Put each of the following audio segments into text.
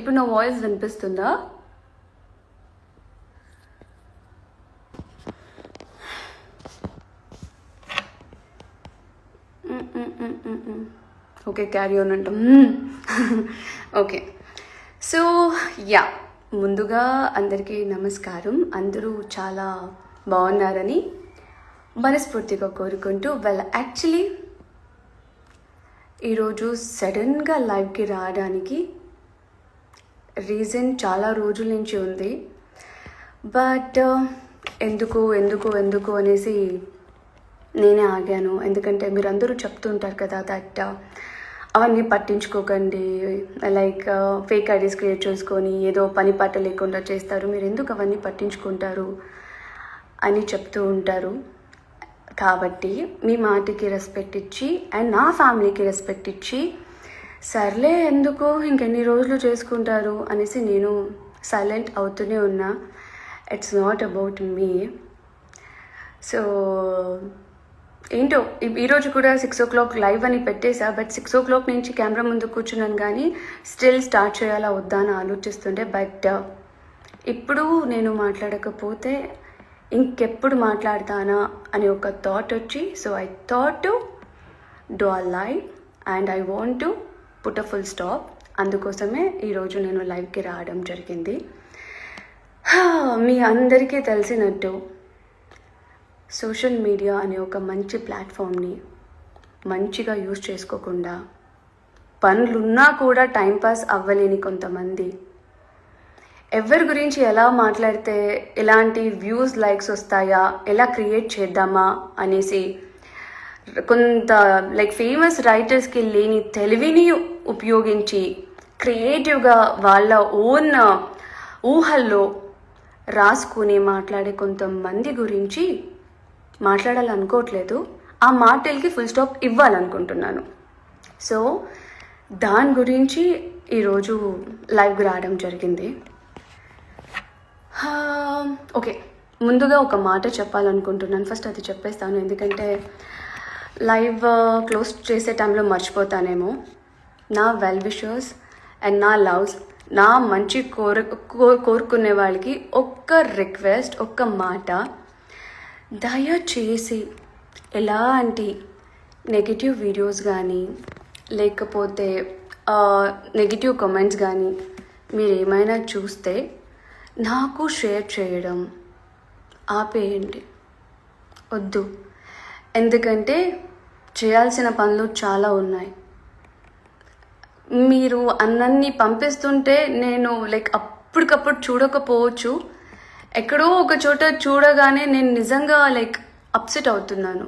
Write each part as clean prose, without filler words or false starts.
ఇప్పుడు నా వాయిస్ వినిపిస్తుందా? ఓకే, క్యారీ ఆన్ అంటాం. ఓకే, సో యా, ముందుగా అందరికీ నమస్కారం. అందరూ చాలా బాగున్నారని మనస్ఫూర్తిగా కోరుకుంటూ, యాక్చువల్లీ ఈరోజు సడన్గా లైవ్కి రావడానికి రీజన్ చాలా రోజుల నుంచి ఉంది. బట్ ఎందుకు అనేసి నేనే ఆగాను. ఎందుకంటే మీరు అందరూ చెప్తుంటారు కదా దట్ అవన్నీ పట్టించుకోకండి, లైక్ ఫేక్ ఐడీస్ క్రియేట్ చేసుకొని ఏదో పని పాట లేకుండా చేస్తారు, మీరు ఎందుకు అవన్నీ పట్టించుకుంటారు అని చెప్తూ ఉంటారు. కాబట్టి మీ మాటకి రెస్పెక్ట్ ఇచ్చి అండ్ నా ఫ్యామిలీకి రెస్పెక్ట్ ఇచ్చి, సర్లే ఎందుకు ఇంకెన్ని రోజులు చేసుకుంటారు అనేసి నేను సైలెంట్ అవుతూనే ఉన్నా. It's not about me. So ఏంటో ఈరోజు కూడా 6 o'clock లైవ్ అని పెట్టేశా. బట్ 6 o'clock నుంచి కెమెరా ముందు కూర్చున్నాను, కానీ స్టిల్ స్టార్ట్ చేయాలా వద్దా అని ఆలోచిస్తుండే. బట్ ఇప్పుడు నేను మాట్లాడకపోతే ఇంకెప్పుడు మాట్లాడతానా అని ఒక థాట్ వచ్చి, so I thought to do a live and I want to put a full stop. అందుకోసమే ఈరోజు నేను లైవ్కి రావడం జరిగింది. మీ అందరికీ తెలిసినట్టు సోషల్ మీడియా అనే ఒక మంచి ప్లాట్ఫామ్ని మంచిగా యూజ్ చేసుకోకుండా, పనులున్నా కూడా టైంపాస్ అవ్వలేని కొంతమంది, ఎవరి గురించి ఎలా మాట్లాడితే ఎలాంటి వ్యూస్ లైక్స్ వస్తాయా, ఎలా క్రియేట్ చేద్దామా అనేసి కొంత లైక్ ఫేమస్ రైటర్స్కి లేని తెలివిని ఉపయోగించి క్రియేటివ్గా వాళ్ళ ఓన్ ఊహల్లో రాసుకుని మాట్లాడే కొంతమంది గురించి మాట్లాడాలనుకోవట్లేదు. ఆ మాటలకి ఫుల్ స్టాప్ ఇవ్వాలనుకుంటున్నాను. సో దాని గురించి ఈరోజు లైవ్కి రావడం జరిగింది. ఓకే, ముందుగా ఒక మాట చెప్పాలనుకుంటున్నాను. ఫస్ట్ అది చెప్పేస్తాను, ఎందుకంటే లైవ్ క్లోజ్ చేసే టైంలో మర్చిపోతానేమో. నా వెల్ విషర్స్ అండ్ నా లవ్స్, నా మంచి కోరుకునే వాళ్ళకి ఒక్క రిక్వెస్ట్, ఒక్క మాట, దయచేసి ఎలాంటి నెగిటివ్ వీడియోస్ కానీ లేకపోతే నెగిటివ్ కామెంట్స్ కానీ మీరు ఏమైనా చూస్తే నాకు షేర్ చేయడం ఆపేయండి, వద్దు. ఎందుకంటే చేయాల్సిన పనులు చాలా ఉన్నాయి. మీరు అన్నీ పంపిస్తుంటే నేను లైక్ అప్పటికప్పుడు చూడకపోవచ్చు, ఎక్కడో ఒక చోట చూడగానే నేను నిజంగా లైక్ అప్సెట్ అవుతున్నాను.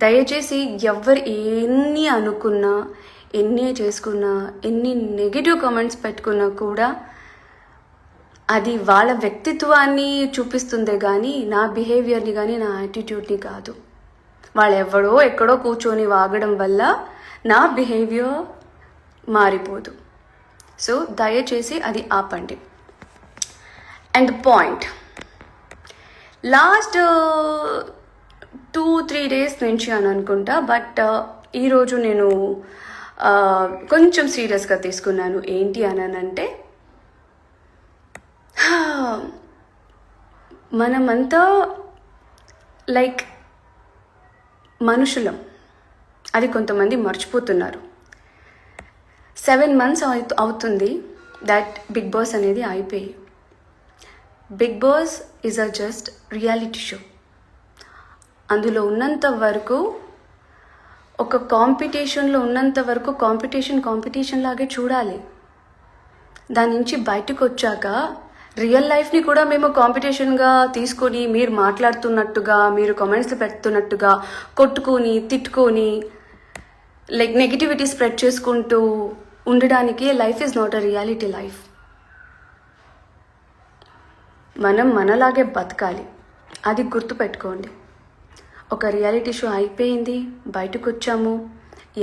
దయచేసి ఎవరు ఎన్ని అనుకున్నా, ఎన్ని చేసుకున్నా, ఎన్ని నెగిటివ్ కామెంట్స్ పెట్టుకున్నా కూడా అది వాళ్ళ వ్యక్తిత్వాన్ని చూపిస్తుందే కానీ నా బిహేవియర్ని కానీ నా యాటిట్యూడ్ని కాదు. వాళ్ళు ఎవడో ఎక్కడో కూర్చొని వాగడం వల్ల నా బిహేవియర్ మారిపోదు. సో దయచేసి అది ఆపండి. అండ్ పాయింట్, లాస్ట్ 2-3 days నుంచి అని అనుకుంటా, బట్ ఈరోజు నేను కొంచెం సీరియస్గా తీసుకున్నాను. ఏంటి అనంటే, మనమంతా లైక్ మనుషులం, అది కొంతమంది మర్చిపోతున్నారు. 7 months అవుతుంది దట్ బిగ్ బాస్ అనేది అయిపోయి. Big boss is a just reality show. అందులో ఉన్నంత వరకు, ఒక కాంపిటీషన్లో ఉన్నంత వరకు కాంపిటీషన్ లాగే చూడాలి. దాని నుంచి బయటకు వచ్చాక రియల్ లైఫ్ని కూడా మేము కాంపిటీషన్గా తీసుకొని, మీరు మాట్లాడుతున్నట్టుగా, మీరు కామెంట్స్ పెడుతున్నట్టుగా కొట్టుకొని తిట్టుకొని లైక్ నెగిటివిటీ స్ప్రెడ్ చేసుకుంటూ ఉండడానికి life is not a reality life. మనం మనలాగే బతకాలి, అది గుర్తుపెట్టుకోండి. ఒక రియాలిటీ షో అయిపోయింది, బయటకు వచ్చాము,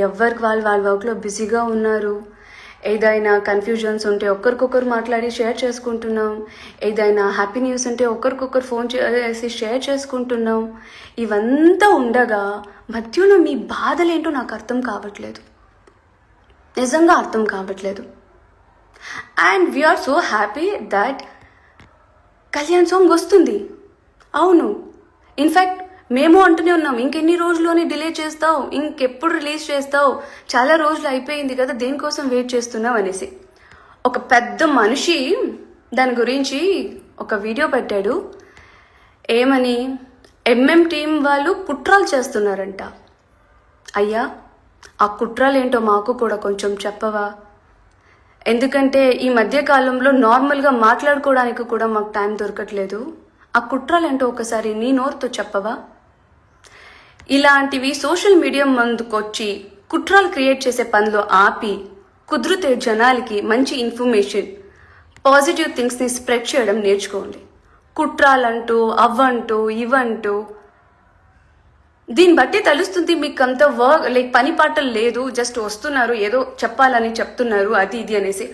ఎవరికి వాళ్ళ వర్క్లో బిజీగా ఉన్నారు. ఏదైనా కన్ఫ్యూజన్స్ ఉంటే ఒకరికొకరు మాట్లాడి షేర్ చేసుకుంటున్నాం, ఏదైనా హ్యాపీ న్యూస్ ఉంటే ఒకరికొకరు ఫోన్ చేసి షేర్ చేసుకుంటున్నాం. ఇవంతా ఉండగా మధ్యలో మీ బాధలేంటో నాకు అర్థం కావట్లేదు, నిజంగా అర్థం కావట్లేదు. And we're so happy that Kalyan song వస్తుంది. అవును, ఇన్ఫ్యాక్ట్ మేము అంటూనే ఉన్నాం, ఇంకెన్ని రోజుల్లోనే డిలే చేస్తావు, ఇంకెప్పుడు రిలీజ్ చేస్తావు, చాలా రోజులు అయిపోయింది కదా, దేనికోసం వెయిట్ చేస్తున్నావు అనేసి. ఒక పెద్ద మనిషి దాని గురించి ఒక వీడియో పెట్టాడు. ఏమని, ఎంఎం టీం వాళ్ళు కుట్రాలు చేస్తున్నారంట. అయ్యా, ఆ కుట్రాలు ఏంటో మాకు కూడా కొంచెం చెప్పవా? ఎందుకంటే ఈ మధ్య కాలంలో నార్మల్గా మాట్లాడుకోవడానికి కూడా మాకు టైం దొరకట్లేదు. ఆ కుట్రాలు ఏంటో ఒకసారి నీ నోరుతో చెప్పవా? ఇలాంటివి సోషల్ మీడియా ముందుకొచ్చి కుట్రాలు క్రియేట్ చేసే పనిలో ఆపి కుదిరితే జనాలకి మంచి ఇన్ఫర్మేషన్, పాజిటివ్ థింగ్స్ని స్ప్రెడ్ చేయడం నేర్చుకోండి. కుట్రాలంటూ అవ్వంటూ ఇవంటూ దీన్ని బట్టి తెలుస్తుంది మీకు అంత వర్క్ లైక్ పని పాటలు లేదు, జస్ట్ వస్తున్నారు ఏదో చెప్పాలని చెప్తున్నారు అది ఇది అనేసి.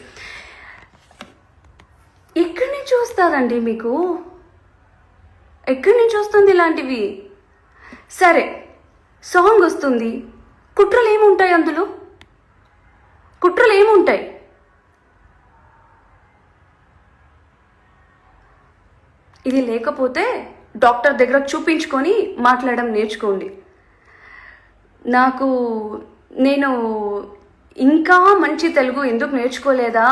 ఎక్కడి నుంచి వస్తుందండి మీకు? ఎక్కడి నుంచి వస్తుంది ఇలాంటివి? సరే, సాంగ్ వస్తుంది, కుట్రలు ఏముంటాయి అందులో? కుట్రలు ఏముంటాయి? ఇది లేకపోతే డాక్టర్ దగ్గర చూపించుకొని మాట్లాడడం నేర్చుకోండి. నేను ఇంకా మంచి తెలుగు ఎందుకు నేర్చుకోలేదా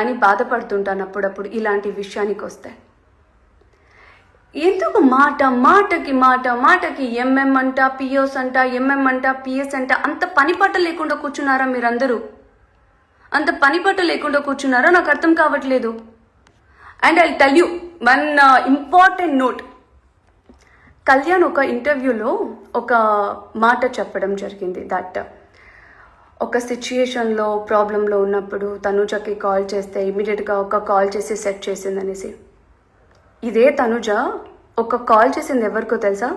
అని బాధపడుతుంటాను అప్పుడప్పుడు ఇలాంటి విషయానికి వస్తే. ఎందుకు మాటకి ఎంఎం అంట, పిఎస్ అంట, ఎంఎం అంట, పిఎస్ అంట, అంత పనిపాట లేకుండా కూర్చున్నారా మీరందరూ? అంత పనిపాట లేకుండా కూర్చున్నారా? నాకు అర్థం కావట్లేదు. And I tell you one important note. Kalyan ఒక ఇంటర్వ్యూలో ఒక మాట చెప్పడం జరిగింది, దట్ ఒక సిచ్యుయేషన్లో ప్రాబ్లంలో ఉన్నప్పుడు తనుజకి కాల్ చేస్తే ఇమీడియట్గా ఒక కాల్ చేసి సెట్ చేసిందనేసి. ఇదే తనుజ ఒక కాల్ చేసింది ఎవరికో తెలుసా?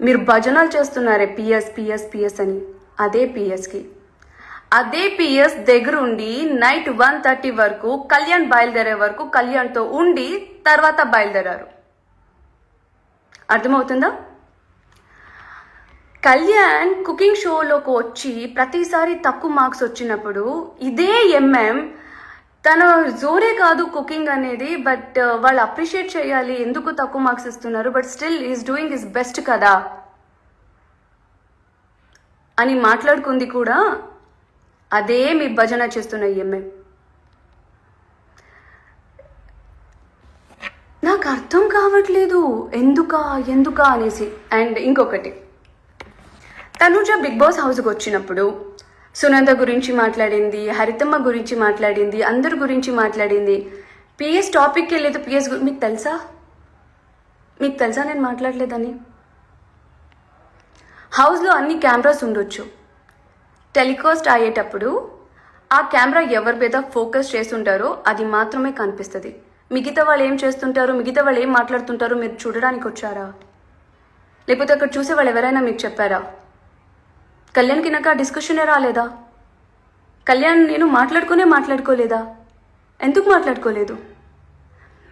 మీరు భజనలు చేస్తున్నారే పిఎస్ పిఎస్ పిఎస్ అని, అదే పిఎస్ దగ్గర ఉండి నైట్ 1:30 వరకు కళ్యాణ్ బయలుదేరే వరకు కళ్యాణ్తో ఉండి తర్వాత బయలుదేరారు. అర్థమవుతుందా? కళ్యాణ్ కుకింగ్ షోలోకి వచ్చి ప్రతిసారి తక్కువ మార్క్స్ వచ్చినప్పుడు ఇదే ఎంఎం తన జోరే కాదు కుకింగ్ అనేది, బట్ వాళ్ళు అప్రిషియేట్ చేయాలి, ఎందుకు తక్కువ మార్క్స్ ఇస్తున్నారు, but still is doing his best కదా అని మాట్లాడుకుంది కూడా అదే మీ భజన చేస్తున్న ఎంఎం. నాకు అర్థం కావట్లేదు ఎందుకా అనేసి. అండ్ ఇంకొకటి, తనుజ బిగ్ బాస్ హౌస్కి వచ్చినప్పుడు సునంద గురించి మాట్లాడింది, హరితమ్మ గురించి మాట్లాడింది, అందరి గురించి మాట్లాడింది. పిఎస్ టాపిక్కి వెళ్ళలేదు. పిఎస్ మీకు తెలుసా నేను మాట్లాడలేదని? హౌస్లో అన్ని కెమెరాస్ ఉండొచ్చు, టెలికాస్ట్ అయ్యేటప్పుడు ఆ కెమెరా ఎవరి మీద ఫోకస్ చేస్తుంటారో అది మాత్రమే కనిపిస్తుంది. మిగతా వాళ్ళు ఏం చేస్తుంటారో, మిగతా వాళ్ళు ఏం మాట్లాడుతుంటారో మీరు చూడడానికి వచ్చారా? లేకపోతే అక్కడ చూసే వాళ్ళు ఎవరైనా మీకు చెప్పారా? కళ్యాణ్కి నాకు ఆ డిస్కషనే రాలేదా? కళ్యాణ్ నేను మాట్లాడుకోలేదా? ఎందుకు మాట్లాడుకోలేదు?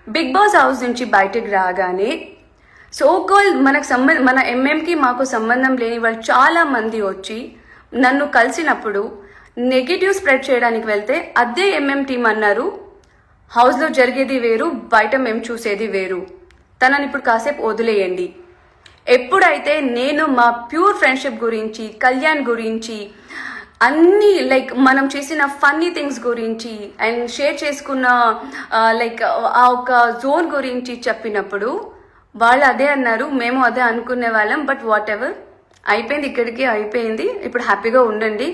బిగ్ బాస్ హౌస్ నుంచి బయటకు రాగానే సోకాల్ మన ఎంఎంకి మాకు సంబంధం లేని వాళ్ళు చాలా మంది వచ్చి నన్ను కలిసినప్పుడు నెగిటివ్ స్ప్రెడ్ చేయడానికి వెళ్తే అదే ఎంఎం టీం అన్నారు, హౌస్లో జరిగేది వేరు, బయట మేము చూసేది వేరు, తనని ఇప్పుడు కాసేపు వదిలేయండి. ఎప్పుడైతే నేను మా ప్యూర్ ఫ్రెండ్షిప్ గురించి, కళ్యాణ్ గురించి, అన్నీ లైక్ మనం చేసిన ఫన్నీ థింగ్స్ గురించి అండ్ షేర్ చేసుకున్న లైక్ ఆ ఒక జోన్ గురించి చెప్పినప్పుడు వాళ్ళు అదే అన్నారు, మేము అదే అనుకునే వాళ్ళం, బట్ వాట్ ఎవర్ అయిపోయింది, ఇక్కడికి అయిపోయింది, ఇప్పుడు హ్యాపీగా ఉండండి,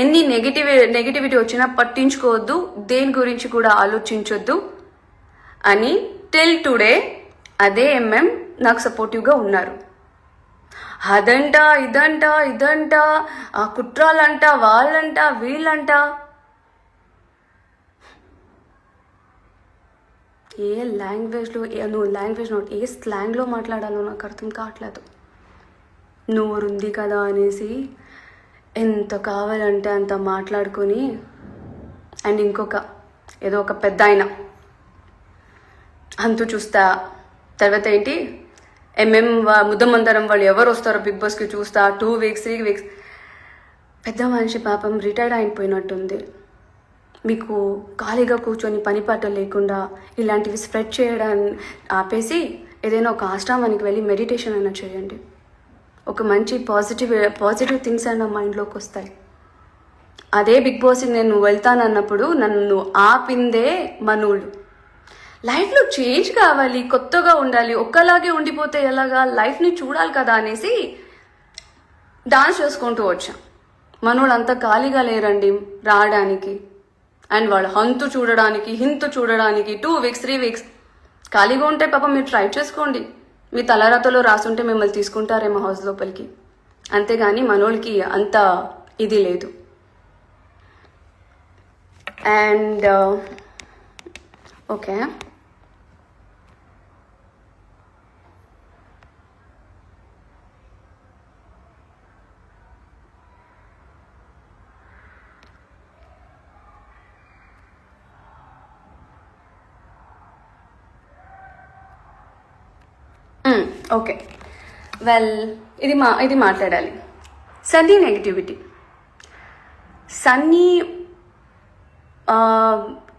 ఎన్ని నెగిటివిటీ వచ్చినా పట్టించుకోవద్దు, దేని గురించి కూడా ఆలోచించొద్దు అని టిల్ టుడే అదే ఎంఎం నాకు సపోర్టివ్గా ఉన్నారు. అదంట ఇదంట ఆ కుట్రాలంట, వాళ్ళంట, వీళ్ళంట, ఏ లాంగ్వేజ్లో ఏ స్లాంగ్లో మాట్లాడాలో నాకు అర్థం కావట్లేదు. నోరుంది కదా అనేసి ఎంత కావాలంటే అంత మాట్లాడుకొని. అండ్ ఇంకొక ఏదో ఒక పెద్ద ఆయన అంతు చూస్తా, తర్వాత ఏంటి ఎంఎం ముద్దమందరం వాళ్ళు ఎవరు వస్తారో బిగ్ బాస్కి చూస్తా, 2 వీక్స్ 3 వీక్స్. పెద్ద మనిషి పాపం రిటైర్డ్ అయిపోయినట్టుంది. మీకు ఖాళీగా కూర్చొని పని పాట లేకుండా ఇలాంటివి స్ప్రెడ్ చేయడాన్ని ఆపేసి ఏదైనా ఒక ఆశ్రమానికి వెళ్ళి మెడిటేషన్ అయినా చేయండి. ఒక మంచి పాజిటివ్ థింగ్స్ అయినా మైండ్లోకి వస్తాయి. అదే బిగ్ బాస్కి నేను వెళ్తానన్నప్పుడు నన్ను ఆపిందే మనోళ్ళు. లైఫ్లో చేంజ్ కావాలి, కొత్తగా ఉండాలి, ఒక్కలాగే ఉండిపోతే ఎలాగా, లైఫ్ని చూడాలి కదా అనేసి డాన్స్ చేసుకుంటూ వచ్చాం. మనోళ్ళు అంతా ఖాళీగా లేరండి రావడానికి. అండ్ వాళ్ళు హింతు చూడడానికి 2 weeks 3 weeks ఖాళీగా ఉంటే పాపం మీరు ట్రై చేసుకోండి. మీ తలరాతలో రాసుంటే మిమ్మల్ని తీసుకుంటారేమో హౌస్ లోపలికి. అంతేగాని మనోళ్ళకి అంత ఇది లేదు. అండ్ ఓకే, ఓకే వెల్ ఇది మాట్లాడాలి. Sunny negativity. Sunny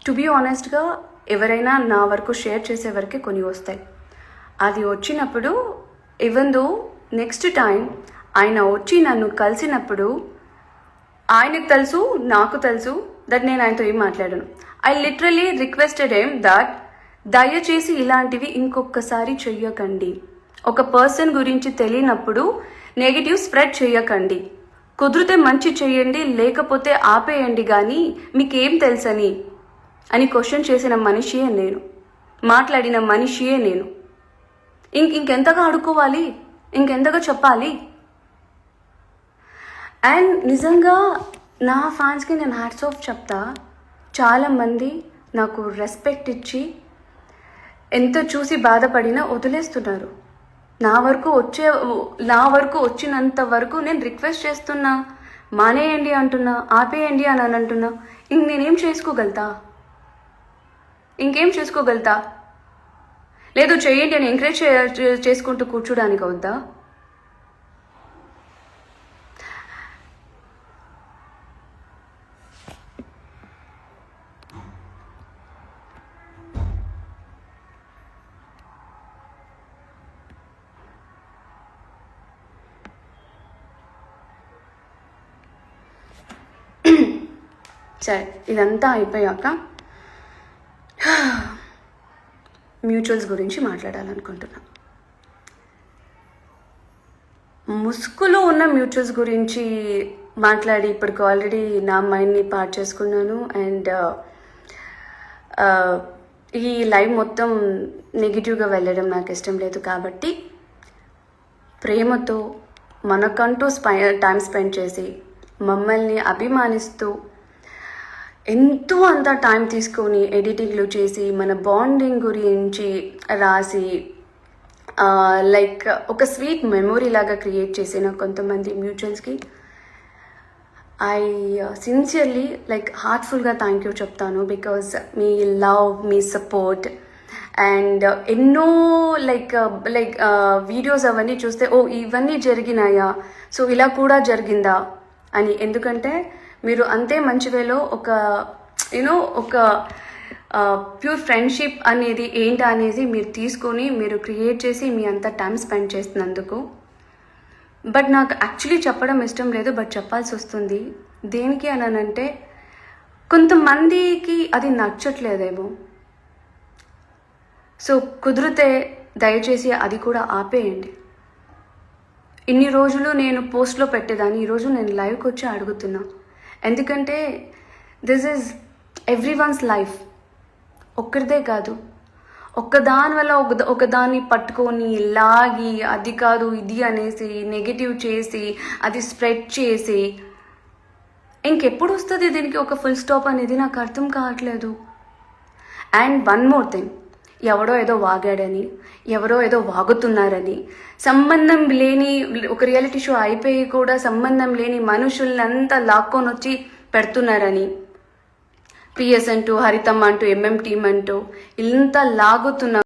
to be ఆనెస్ట్గా ఎవరైనా నా వరకు షేర్ చేసే వరకే కొన్ని వస్తాయి. అది వచ్చినప్పుడు ఈవెన్ దో నెక్స్ట్ టైం ఆయన వచ్చి నన్ను కలిసినప్పుడు ఆయనకు తెలుసు, నాకు తెలుసు దట్ నేను ఆయనతో ఏం మాట్లాడాను. I literally requested him that దయచేసి ఇలాంటివి ఇంకొకసారి చెయ్యకండి. ఒక పర్సన్ గురించి తెలియనప్పుడు నెగిటివ్ స్ప్రెడ్ చేయకండి. కుదిరితే మంచి చెయ్యండి, లేకపోతే ఆపేయండి. కానీ మీకేం తెలుసని క్వశ్చన్ చేసిన మనిషియే నేను, మాట్లాడిన మనిషియే నేను. ఇంకెంతగా అడుక్కోవాలి, ఇంకెంతగా చెప్పాలి? అండ్ నిజంగా నా ఫ్యాన్స్కి నేను హ్యాట్స్ ఆఫ్ చెప్తా. చాలామంది నాకు రెస్పెక్ట్ ఇచ్చి ఎంత చూసి బాధపడినా వదిలేస్తున్నారు. నా వరకు వచ్చినంత వరకు నేను రిక్వెస్ట్ చేస్తున్నా, మానేయండి అంటున్నా, ఆపేయండి అని అంటున్నా. నేనేం చేసుకోగలుగుతా? ఇంకేం చేసుకోగలుగుతా? లేదు చేయండి అని ఎంకరేజ్ చేసుకుంటూ కూర్చోడానికి అవుద్దా? సరే, ఇదంతా అయిపోయాక మ్యూచువల్స్ గురించి మాట్లాడాలనుకుంటున్నా. ముసుగులో ఉన్న మ్యూచువల్స్ గురించి మాట్లాడి ఇప్పటికి ఆల్రెడీ నా మైండ్ని పాడు చేసుకున్నాను. అండ్ ఈ లైవ్ మొత్తం నెగిటివ్గా వెళ్ళడం నాకు ఇష్టం లేదు. కాబట్టి ప్రేమతో మనకంటూ టైం స్పెండ్ చేసి మమ్మల్ని అభిమానిస్తూ ఎంతో అంత టైం తీసుకొని ఎడిటింగ్లు చేసి మన బాండింగ్ గురించి రాసి లైక్ ఒక స్వీట్ మెమొరీ లాగా క్రియేట్ చేసిన కొంతమంది మ్యూచువల్స్కి ఐ సిన్సియర్లీ లైక్ హార్ట్ఫుల్గా థ్యాంక్ యూ చెప్తాను. బికాజ్ మీ లవ్, మీ సపోర్ట్ అండ్ ఎన్నో లైక్ వీడియోస్ అవన్నీ చూస్తే ఓ ఇవన్నీ జరిగినాయా, సో ఇలా కూడా జరిగిందా అని. ఎందుకంటే మీరు అంతే మంచి వేలో ఒక ఒక ప్యూర్ ఫ్రెండ్షిప్ అనేది ఏంటి అనేది మీరు తీసుకొని మీరు క్రియేట్ చేసి మీ అంత టైం స్పెండ్ చేస్తున్నందుకు. బట్ నాకు యాక్చువల్లీ చెప్పడం ఇష్టం లేదు, బట్ చెప్పాల్సి వస్తుంది. దేనికి అనంటే కొంతమందికి అది నచ్చట్లేదేమో. సో కుదిరితే దయచేసి అది కూడా ఆపేయండి. ఇన్ని రోజులు నేను పోస్ట్లో పెట్టేదాన్ని, ఈరోజు నేను లైవ్కి వచ్చి అడుగుతున్నా. ఎందుకంటే దిస్ ఈజ్ ఎవ్రీవన్స్ లైఫ్, ఒక్కరిదే కాదు. ఒక్కదాని వల్ల ఒకదాన్ని పట్టుకొని లాగి అది కాదు ఇది అనేసి నెగిటివ్ చేసి అది స్ప్రెడ్ చేసి ఇంకెప్పుడు వస్తుంది దీనికి ఒక ఫుల్ స్టాప్ అనేది నాకు అర్థం కావట్లేదు. అండ్ వన్ మోర్ థింగ్, ఎవడో ఏదో వాగాడని, ఎవరో ఏదో వాగుతున్నారని, సంబంధం లేని ఒక రియాలిటీ షో అయిపోయి కూడా సంబంధం లేని మనుషుల్నంతా లాక్కొని వచ్చి పెడుతున్నారని, పిఎస్ అంటూ, హరితమ్మ అంటూ, ఎంఎం టీమ్ అంటూ ఇంత లాగుతున్న